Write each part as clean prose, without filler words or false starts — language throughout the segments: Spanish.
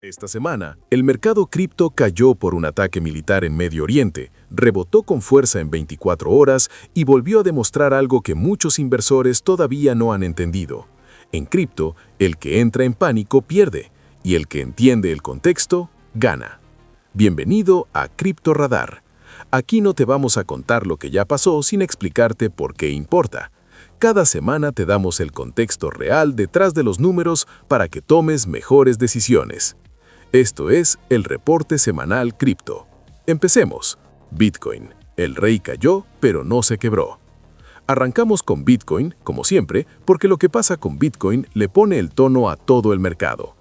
Esta semana, el mercado cripto cayó por un ataque militar en Medio Oriente, rebotó con fuerza en 24 horas y volvió a demostrar algo que muchos inversores todavía no han entendido. En cripto, el que entra en pánico pierde, y el que entiende el contexto, gana. Bienvenido a Cripto Radar. Aquí no te vamos a contar lo que ya pasó sin explicarte por qué importa. Cada semana te damos el contexto real detrás de los números para que tomes mejores decisiones. Esto es el reporte semanal cripto. Empecemos. Bitcoin. El rey cayó, pero no se quebró. Arrancamos con Bitcoin, como siempre, porque lo que pasa con Bitcoin le pone el tono a todo el mercado.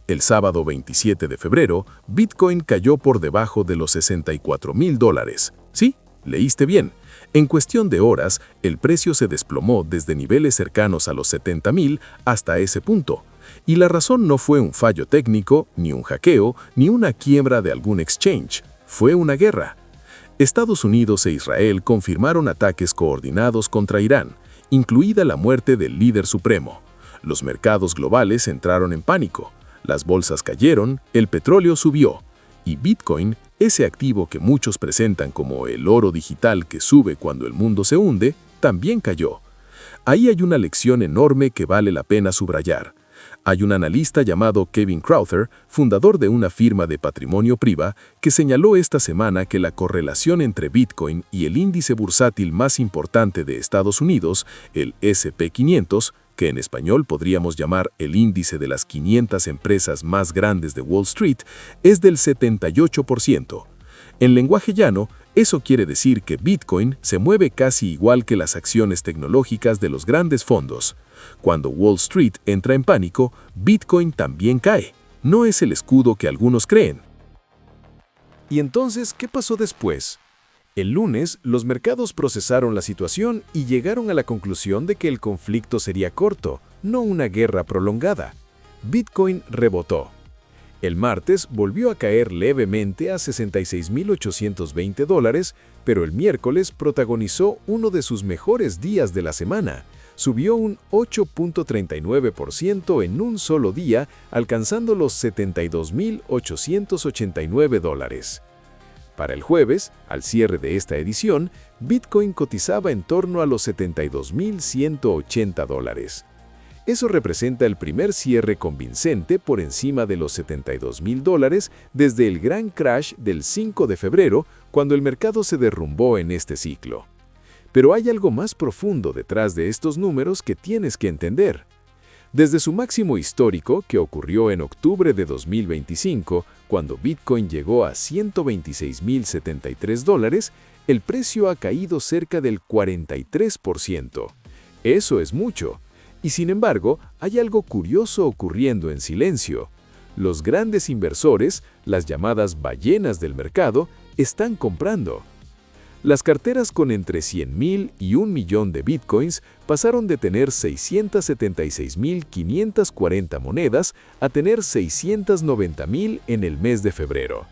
El sábado 27 de febrero, Bitcoin cayó por debajo de los $64,000. Sí, leíste bien. En cuestión de horas, el precio se desplomó desde niveles cercanos a los 70,000 hasta ese punto. Y la razón no fue un fallo técnico, ni un hackeo, ni una quiebra de algún exchange. Fue una guerra. Estados Unidos e Israel confirmaron ataques coordinados contra Irán, incluida la muerte del líder supremo. Los mercados globales entraron en pánico. Las bolsas cayeron, el petróleo subió. Y Bitcoin, ese activo que muchos presentan como el oro digital que sube cuando el mundo se hunde, también cayó. Ahí hay una lección enorme que vale la pena subrayar. Hay un analista llamado Kevin Crowther, fundador de una firma de patrimonio priva, que señaló esta semana que la correlación entre Bitcoin y el índice bursátil más importante de Estados Unidos, el S&P 500, que en español podríamos llamar el índice de las 500 empresas más grandes de Wall Street, es del 78%. En lenguaje llano, eso quiere decir que Bitcoin se mueve casi igual que las acciones tecnológicas de los grandes fondos. Cuando Wall Street entra en pánico, Bitcoin también cae. No es el escudo que algunos creen. ¿Y entonces qué pasó después? El lunes, los mercados procesaron la situación y llegaron a la conclusión de que el conflicto sería corto, no una guerra prolongada. Bitcoin rebotó. El martes volvió a caer levemente a $66,820, pero el miércoles protagonizó uno de sus mejores días de la semana. Subió un 8.39% en un solo día, alcanzando los $72,889. Para el jueves, al cierre de esta edición, Bitcoin cotizaba en torno a los $72,180. Eso representa el primer cierre convincente por encima de los $72,000 desde el gran crash del 5 de febrero, cuando el mercado se derrumbó en este ciclo. Pero hay algo más profundo detrás de estos números que tienes que entender. Desde su máximo histórico, que ocurrió en octubre de 2025, cuando Bitcoin llegó a $126,073, el precio ha caído cerca del 43%. Eso es mucho. Y sin embargo, hay algo curioso ocurriendo en silencio. Los grandes inversores, las llamadas ballenas del mercado, están comprando. Las carteras con entre 100,000 y 1 millón de bitcoins pasaron de tener 676,540 monedas a tener 690,000 en el mes de febrero.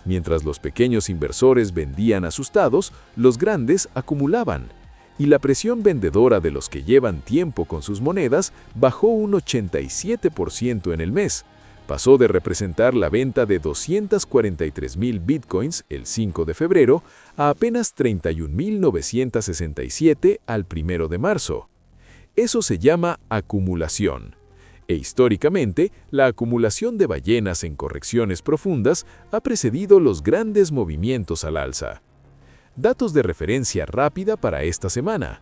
Mientras los pequeños inversores vendían asustados, los grandes acumulaban. Y la presión vendedora de los que llevan tiempo con sus monedas bajó un 87% en el mes. Pasó de representar la venta de 243,000 bitcoins el 5 de febrero a apenas 31,967 al 1 de marzo. Eso se llama acumulación. E históricamente, la acumulación de ballenas en correcciones profundas ha precedido los grandes movimientos al alza. Datos de referencia rápida para esta semana.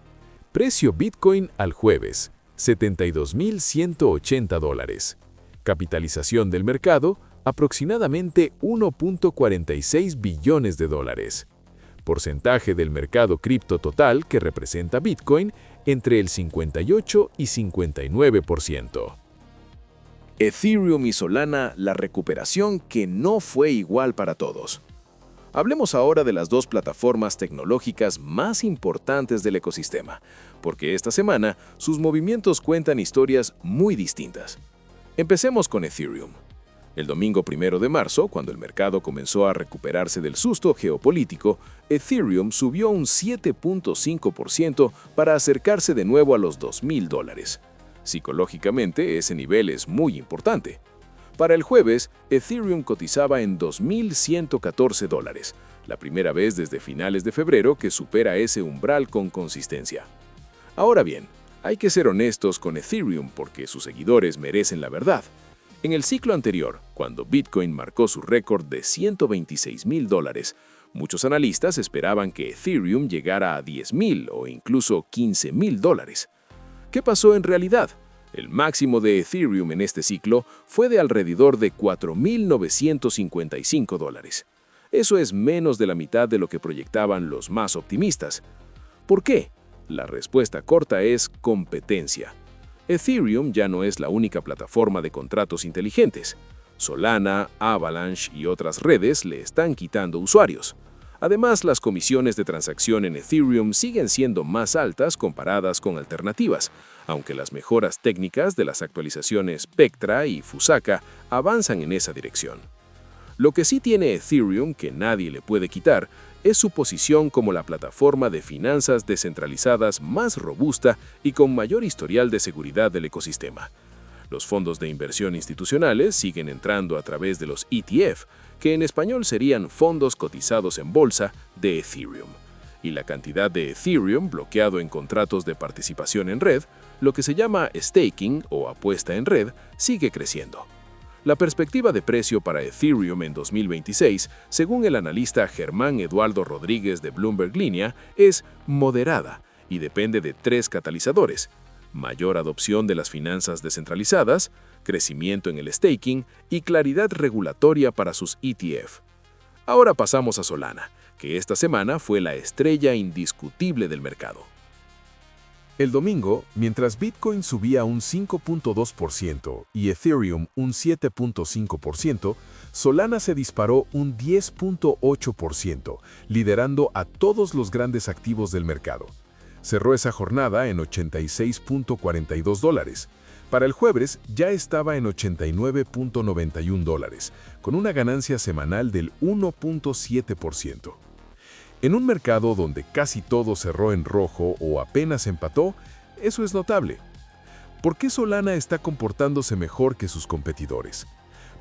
Precio Bitcoin al jueves, $72,180. Capitalización del mercado, aproximadamente $1.46 billones. Porcentaje del mercado cripto total que representa Bitcoin, entre el 58 y 59%. Ethereum y Solana, la recuperación que no fue igual para todos. Hablemos ahora de las dos plataformas tecnológicas más importantes del ecosistema, porque esta semana sus movimientos cuentan historias muy distintas. Empecemos con Ethereum. El domingo 1 de marzo, cuando el mercado comenzó a recuperarse del susto geopolítico, Ethereum subió un 7.5% para acercarse de nuevo a los $2,000. Psicológicamente, ese nivel es muy importante. Para el jueves, Ethereum cotizaba en $2.114, la primera vez desde finales de febrero que supera ese umbral con consistencia. Ahora bien, hay que ser honestos con Ethereum porque sus seguidores merecen la verdad. En el ciclo anterior, cuando Bitcoin marcó su récord de $126.000, muchos analistas esperaban que Ethereum llegara a $10.000 o incluso $15.000. ¿Qué pasó en realidad? El máximo de Ethereum en este ciclo fue de alrededor de $4.955. Eso es menos de la mitad de lo que proyectaban los más optimistas. ¿Por qué? La respuesta corta es competencia. Ethereum ya no es la única plataforma de contratos inteligentes. Solana, Avalanche y otras redes le están quitando usuarios. Además, las comisiones de transacción en Ethereum siguen siendo más altas comparadas con alternativas, aunque las mejoras técnicas de las actualizaciones Spectra y Fusaka avanzan en esa dirección. Lo que sí tiene Ethereum que nadie le puede quitar es su posición como la plataforma de finanzas descentralizadas más robusta y con mayor historial de seguridad del ecosistema. Los fondos de inversión institucionales siguen entrando a través de los ETF, que en español serían fondos cotizados en bolsa de Ethereum. Y la cantidad de Ethereum bloqueado en contratos de participación en red, lo que se llama staking o apuesta en red, sigue creciendo. La perspectiva de precio para Ethereum en 2026, según el analista Germán Eduardo Rodríguez de Bloomberg Línea, es moderada y depende de tres catalizadores: mayor adopción de las finanzas descentralizadas, crecimiento en el staking y claridad regulatoria para sus ETF. Ahora pasamos a Solana, que esta semana fue la estrella indiscutible del mercado. El domingo, mientras Bitcoin subía un 5.2% y Ethereum un 7.5%, Solana se disparó un 10.8%, liderando a todos los grandes activos del mercado. Cerró esa jornada en $86.42. Para el jueves ya estaba en $89.91, con una ganancia semanal del 1.7%. En un mercado donde casi todo cerró en rojo o apenas empató, eso es notable. ¿Por qué Solana está comportándose mejor que sus competidores?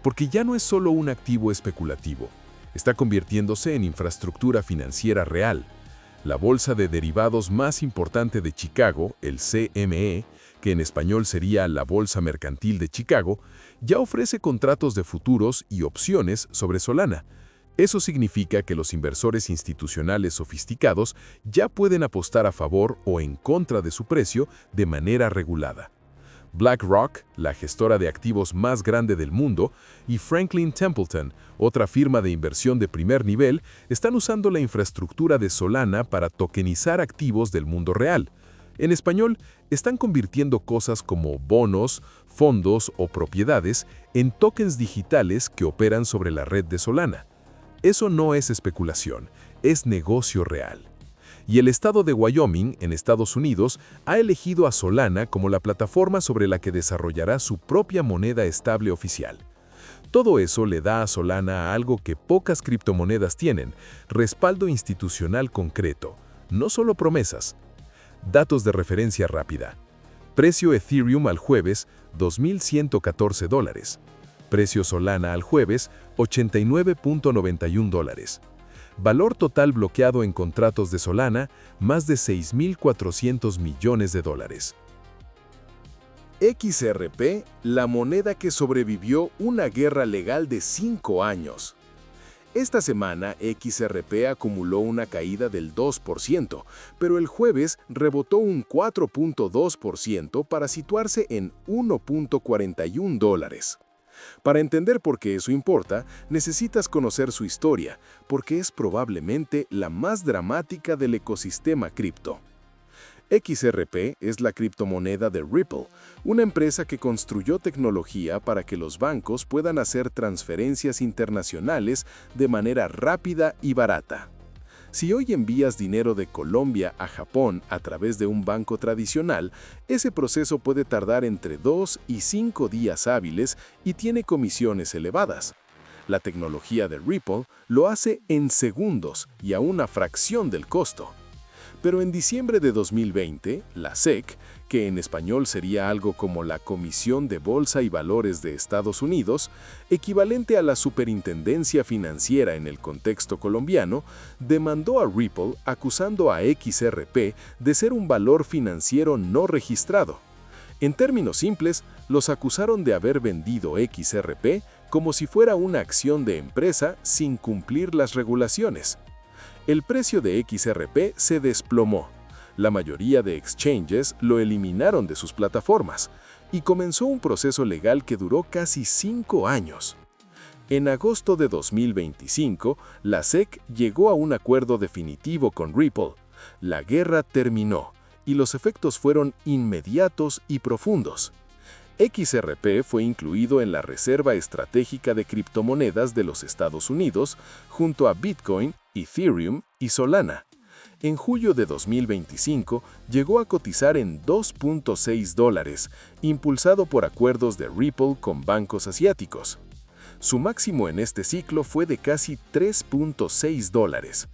Porque ya no es solo un activo especulativo, está convirtiéndose en infraestructura financiera real. La bolsa de derivados más importante de Chicago, el CME, que en español sería la Bolsa Mercantil de Chicago, ya ofrece contratos de futuros y opciones sobre Solana. Eso significa que los inversores institucionales sofisticados ya pueden apostar a favor o en contra de su precio de manera regulada. BlackRock, la gestora de activos más grande del mundo, y Franklin Templeton, otra firma de inversión de primer nivel, están usando la infraestructura de Solana para tokenizar activos del mundo real. En español, están convirtiendo cosas como bonos, fondos o propiedades en tokens digitales que operan sobre la red de Solana. Eso no es especulación, es negocio real. Y el estado de Wyoming, en Estados Unidos, ha elegido a Solana como la plataforma sobre la que desarrollará su propia moneda estable oficial. Todo eso le da a Solana algo que pocas criptomonedas tienen: respaldo institucional concreto, no solo promesas. Datos de referencia rápida. Precio Ethereum al jueves, $2.114. Precio Solana al jueves, $89.91. Valor total bloqueado en contratos de Solana, más de $6.400 millones. XRP, la moneda que sobrevivió una guerra legal de 5 años. Esta semana, XRP acumuló una caída del 2%, pero el jueves rebotó un 4.2% para situarse en $1.41. Para entender por qué eso importa, necesitas conocer su historia, porque es probablemente la más dramática del ecosistema cripto. XRP es la criptomoneda de Ripple, una empresa que construyó tecnología para que los bancos puedan hacer transferencias internacionales de manera rápida y barata. Si hoy envías dinero de Colombia a Japón a través de un banco tradicional, ese proceso puede tardar entre 2 y 5 días hábiles y tiene comisiones elevadas. La tecnología de Ripple lo hace en segundos y a una fracción del costo. Pero en diciembre de 2020, la SEC, que en español sería algo como la Comisión de Bolsa y Valores de Estados Unidos, equivalente a la Superintendencia Financiera en el contexto colombiano, demandó a Ripple acusando a XRP de ser un valor financiero no registrado. En términos simples, los acusaron de haber vendido XRP como si fuera una acción de empresa sin cumplir las regulaciones. El precio de XRP se desplomó. La mayoría de exchanges lo eliminaron de sus plataformas y comenzó un proceso legal que duró casi 5 años. En agosto de 2025, la SEC llegó a un acuerdo definitivo con Ripple. La guerra terminó y los efectos fueron inmediatos y profundos. XRP fue incluido en la Reserva Estratégica de Criptomonedas de los Estados Unidos junto a Bitcoin, Ethereum y Solana. En julio de 2025 llegó a cotizar en $2.6, impulsado por acuerdos de Ripple con bancos asiáticos. Su máximo en este ciclo fue de casi $3.6.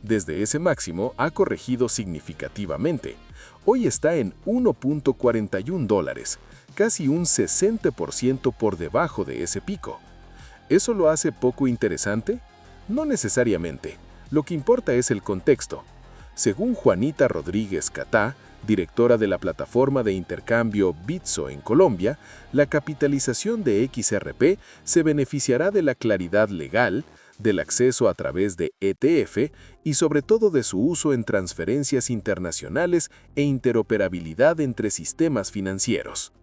Desde ese máximo ha corregido significativamente. Hoy está en $1.41, casi un 60% por debajo de ese pico. ¿Eso lo hace poco interesante? No necesariamente. Lo que importa es el contexto. Según Juanita Rodríguez Catá, directora de la plataforma de intercambio Bitso en Colombia, la capitalización de XRP se beneficiará de la claridad legal, del acceso a través de ETF y sobre todo de su uso en transferencias internacionales e interoperabilidad entre sistemas financieros.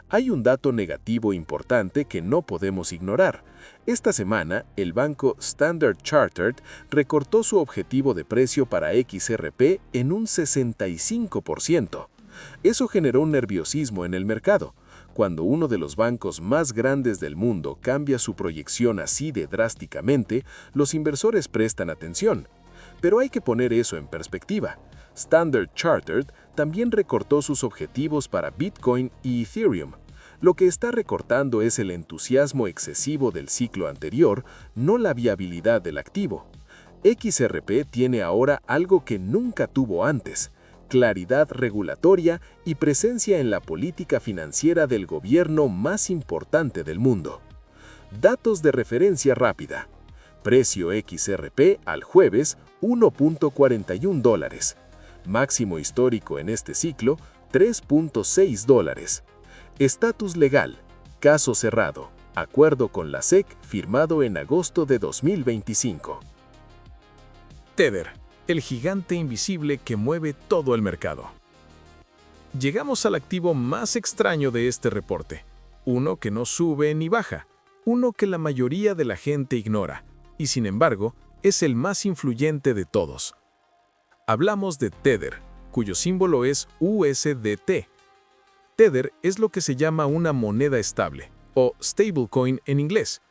Hay un dato negativo importante que no podemos ignorar. Esta semana, el banco Standard Chartered recortó su objetivo de precio para XRP en un 65%. Eso generó un nerviosismo en el mercado. Cuando uno de los bancos más grandes del mundo cambia su proyección así de drásticamente, los inversores prestan atención. Pero hay que poner eso en perspectiva. Standard Chartered también recortó sus objetivos para Bitcoin y Ethereum. Lo que está recortando es el entusiasmo excesivo del ciclo anterior, no la viabilidad del activo. XRP tiene ahora algo que nunca tuvo antes: claridad regulatoria y presencia en la política financiera del gobierno más importante del mundo. Datos de referencia rápida. Precio XRP al jueves, $1.41. Máximo histórico en este ciclo, $3.6. Estatus legal. Caso cerrado. Acuerdo con la SEC firmado en agosto de 2025. Tether, el gigante invisible que mueve todo el mercado. Llegamos al activo más extraño de este reporte. Uno que no sube ni baja. Uno que la mayoría de la gente ignora. Y sin embargo, es el más influyente de todos. Hablamos de Tether, cuyo símbolo es USDT. Tether es lo que se llama una moneda estable, o stablecoin en inglés.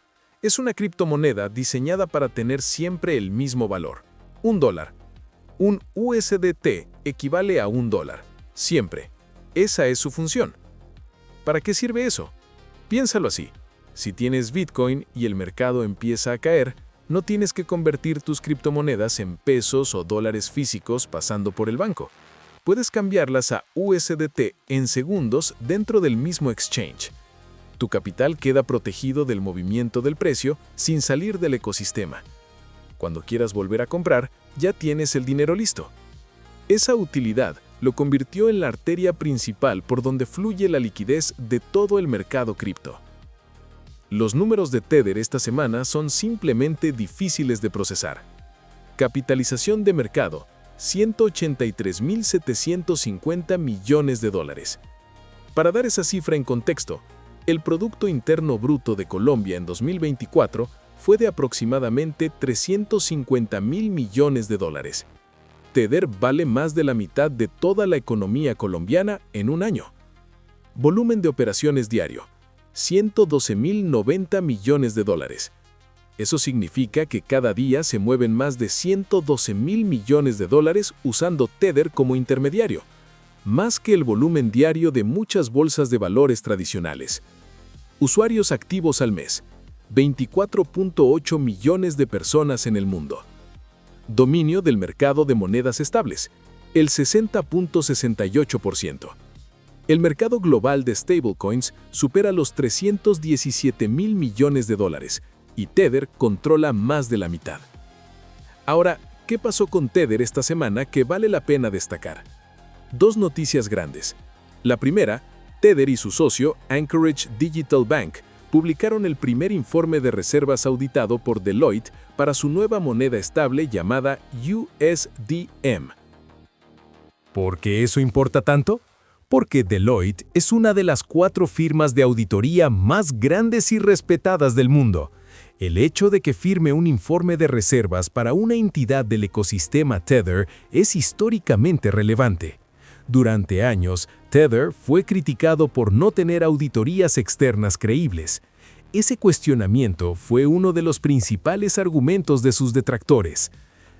Es una criptomoneda diseñada para tener siempre el mismo valor, $1. Un USDT equivale a $1, siempre. Esa es su función. ¿Para qué sirve eso? Piénsalo así. Si tienes Bitcoin y el mercado empieza a caer, no tienes que convertir tus criptomonedas en pesos o dólares físicos pasando por el banco. Puedes cambiarlas a USDT en segundos dentro del mismo exchange. Tu capital queda protegido del movimiento del precio sin salir del ecosistema. Cuando quieras volver a comprar, ya tienes el dinero listo. Esa utilidad lo convirtió en la arteria principal por donde fluye la liquidez de todo el mercado cripto. Los números de Tether esta semana son simplemente difíciles de procesar. Capitalización de mercado: $183.750 millones. Para dar esa cifra en contexto, el Producto Interno Bruto de Colombia en 2024 fue de aproximadamente $350.000 millones. Tether vale más de la mitad de toda la economía colombiana en un año. Volumen de operaciones diario: $112.090 millones. Eso significa que cada día se mueven más de $112.000 millones usando Tether como intermediario, más que el volumen diario de muchas bolsas de valores tradicionales. Usuarios activos al mes: 24.8 millones de personas en el mundo. Dominio del mercado de monedas estables: el 60.68%. El mercado global de stablecoins supera los 317 mil millones de dólares y Tether controla más de la mitad. Ahora, ¿qué pasó con Tether esta semana que vale la pena destacar? Dos noticias grandes. La primera, Tether y su socio, Anchorage Digital Bank, publicaron el primer informe de reservas auditado por Deloitte para su nueva moneda estable llamada USDM. ¿Por qué eso importa tanto? Porque Deloitte es una de las 4 firmas de auditoría más grandes y respetadas del mundo. El hecho de que firme un informe de reservas para una entidad del ecosistema Tether es históricamente relevante. Durante años, Tether fue criticado por no tener auditorías externas creíbles. Ese cuestionamiento fue uno de los principales argumentos de sus detractores.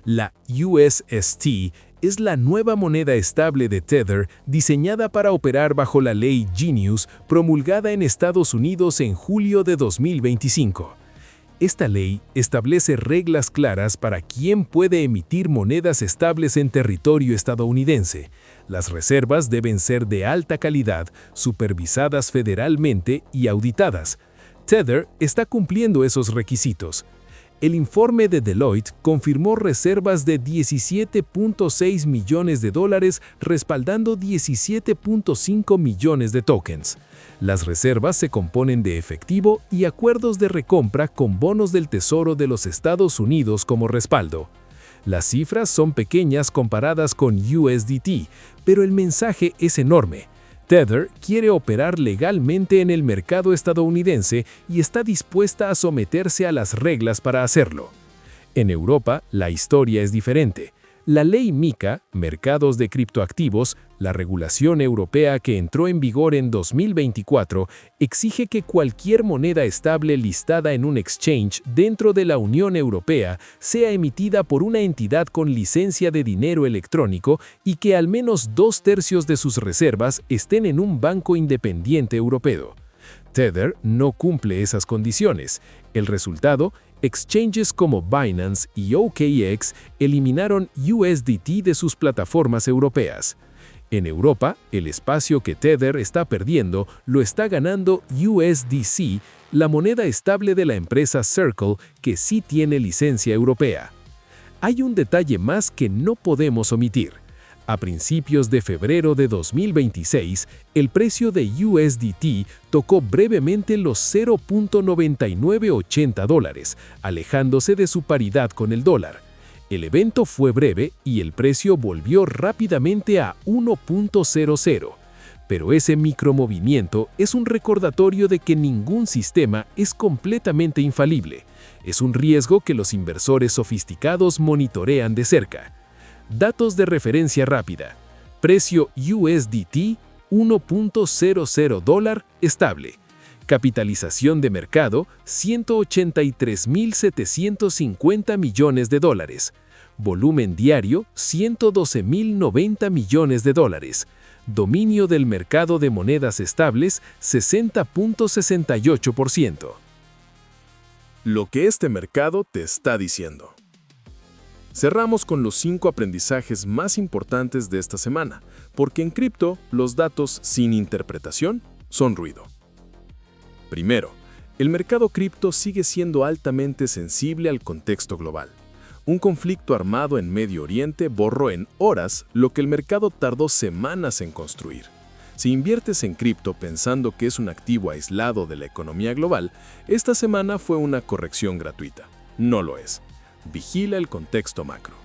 La USST es la nueva moneda estable de Tether diseñada para operar bajo la ley Genius promulgada en Estados Unidos en julio de 2025. Esta ley establece reglas claras para quién puede emitir monedas estables en territorio estadounidense. Las reservas deben ser de alta calidad, supervisadas federalmente y auditadas. Tether está cumpliendo esos requisitos. El informe de Deloitte confirmó reservas de 17.6 millones de dólares respaldando 17.5 millones de tokens. Las reservas se componen de efectivo y acuerdos de recompra con bonos del Tesoro de los Estados Unidos como respaldo. Las cifras son pequeñas comparadas con USDT, pero el mensaje es enorme. Tether quiere operar legalmente en el mercado estadounidense y está dispuesta a someterse a las reglas para hacerlo. En Europa, la historia es diferente. La ley MiCA, Mercados de Criptoactivos, la regulación europea que entró en vigor en 2024, exige que cualquier moneda estable listada en un exchange dentro de la Unión Europea sea emitida por una entidad con licencia de dinero electrónico y que al menos 2/3 de sus reservas estén en un banco independiente europeo. Tether no cumple esas condiciones. El resultado, exchanges como Binance y OKX eliminaron USDT de sus plataformas europeas. En Europa, el espacio que Tether está perdiendo lo está ganando USDC, la moneda estable de la empresa Circle, que sí tiene licencia europea. Hay un detalle más que no podemos omitir. A principios de febrero de 2026, el precio de USDT tocó brevemente los $0.9980, alejándose de su paridad con el dólar. El evento fue breve y el precio volvió rápidamente a 1.00. Pero ese micromovimiento es un recordatorio de que ningún sistema es completamente infalible. Es un riesgo que los inversores sofisticados monitorean de cerca. Datos de referencia rápida. Precio USDT, $1.00 estable. Capitalización de mercado, $183.750 millones. Volumen diario, 112.090 millones de dólares. Dominio del mercado de monedas estables, 60.68%. Lo que este mercado te está diciendo. Cerramos con los 5 aprendizajes más importantes de esta semana, porque en cripto los datos sin interpretación son ruido. Primero, el mercado cripto sigue siendo altamente sensible al contexto global. Un conflicto armado en Medio Oriente borró en horas lo que el mercado tardó semanas en construir. Si inviertes en cripto pensando que es un activo aislado de la economía global, esta semana fue una corrección gratuita. No lo es. Vigila el contexto macro.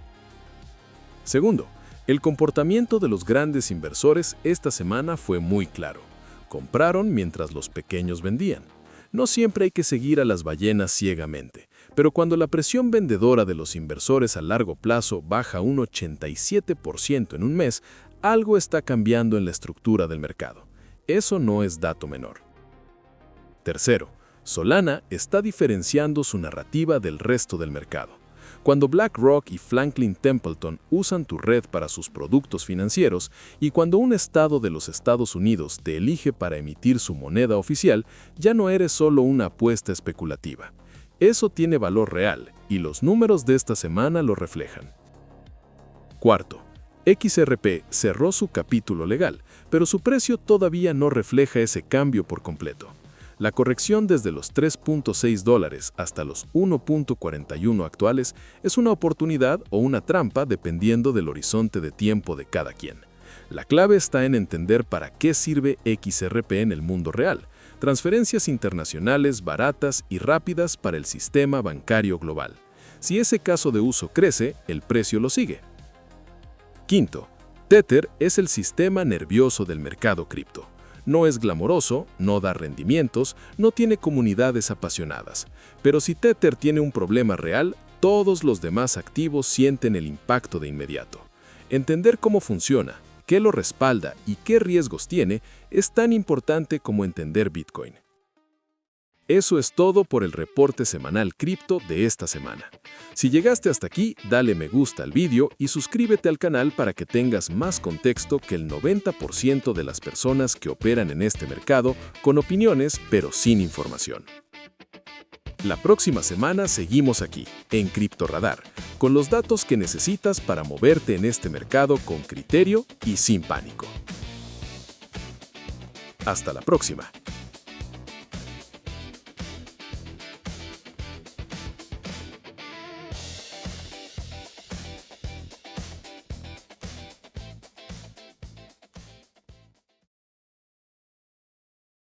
Segundo, el comportamiento de los grandes inversores esta semana fue muy claro. Compraron mientras los pequeños vendían. No siempre hay que seguir a las ballenas ciegamente, pero cuando la presión vendedora de los inversores a largo plazo baja un 87% en un mes, algo está cambiando en la estructura del mercado. Eso no es dato menor. Tercero, Solana está diferenciando su narrativa del resto del mercado. Cuando BlackRock y Franklin Templeton usan tu red para sus productos financieros y cuando un estado de los Estados Unidos te elige para emitir su moneda oficial, ya no eres solo una apuesta especulativa. Eso tiene valor real y los números de esta semana lo reflejan. Cuarto, XRP cerró su capítulo legal, pero su precio todavía no refleja ese cambio por completo. La corrección desde los $3.6 hasta los 1.41 actuales es una oportunidad o una trampa dependiendo del horizonte de tiempo de cada quien. La clave está en entender para qué sirve XRP en el mundo real. Transferencias internacionales baratas y rápidas para el sistema bancario global. Si ese caso de uso crece, el precio lo sigue. Quinto, Tether es el sistema nervioso del mercado cripto. No es glamoroso, no da rendimientos, no tiene comunidades apasionadas. Pero si Tether tiene un problema real, todos los demás activos sienten el impacto de inmediato. Entender cómo funciona, qué lo respalda y qué riesgos tiene es tan importante como entender Bitcoin. Eso es todo por el reporte semanal cripto de esta semana. Si llegaste hasta aquí, dale me gusta al vídeo y suscríbete al canal para que tengas más contexto que el 90% de las personas que operan en este mercado con opiniones pero sin información. La próxima semana seguimos aquí, en Cripto Radar, con los datos que necesitas para moverte en este mercado con criterio y sin pánico. Hasta la próxima.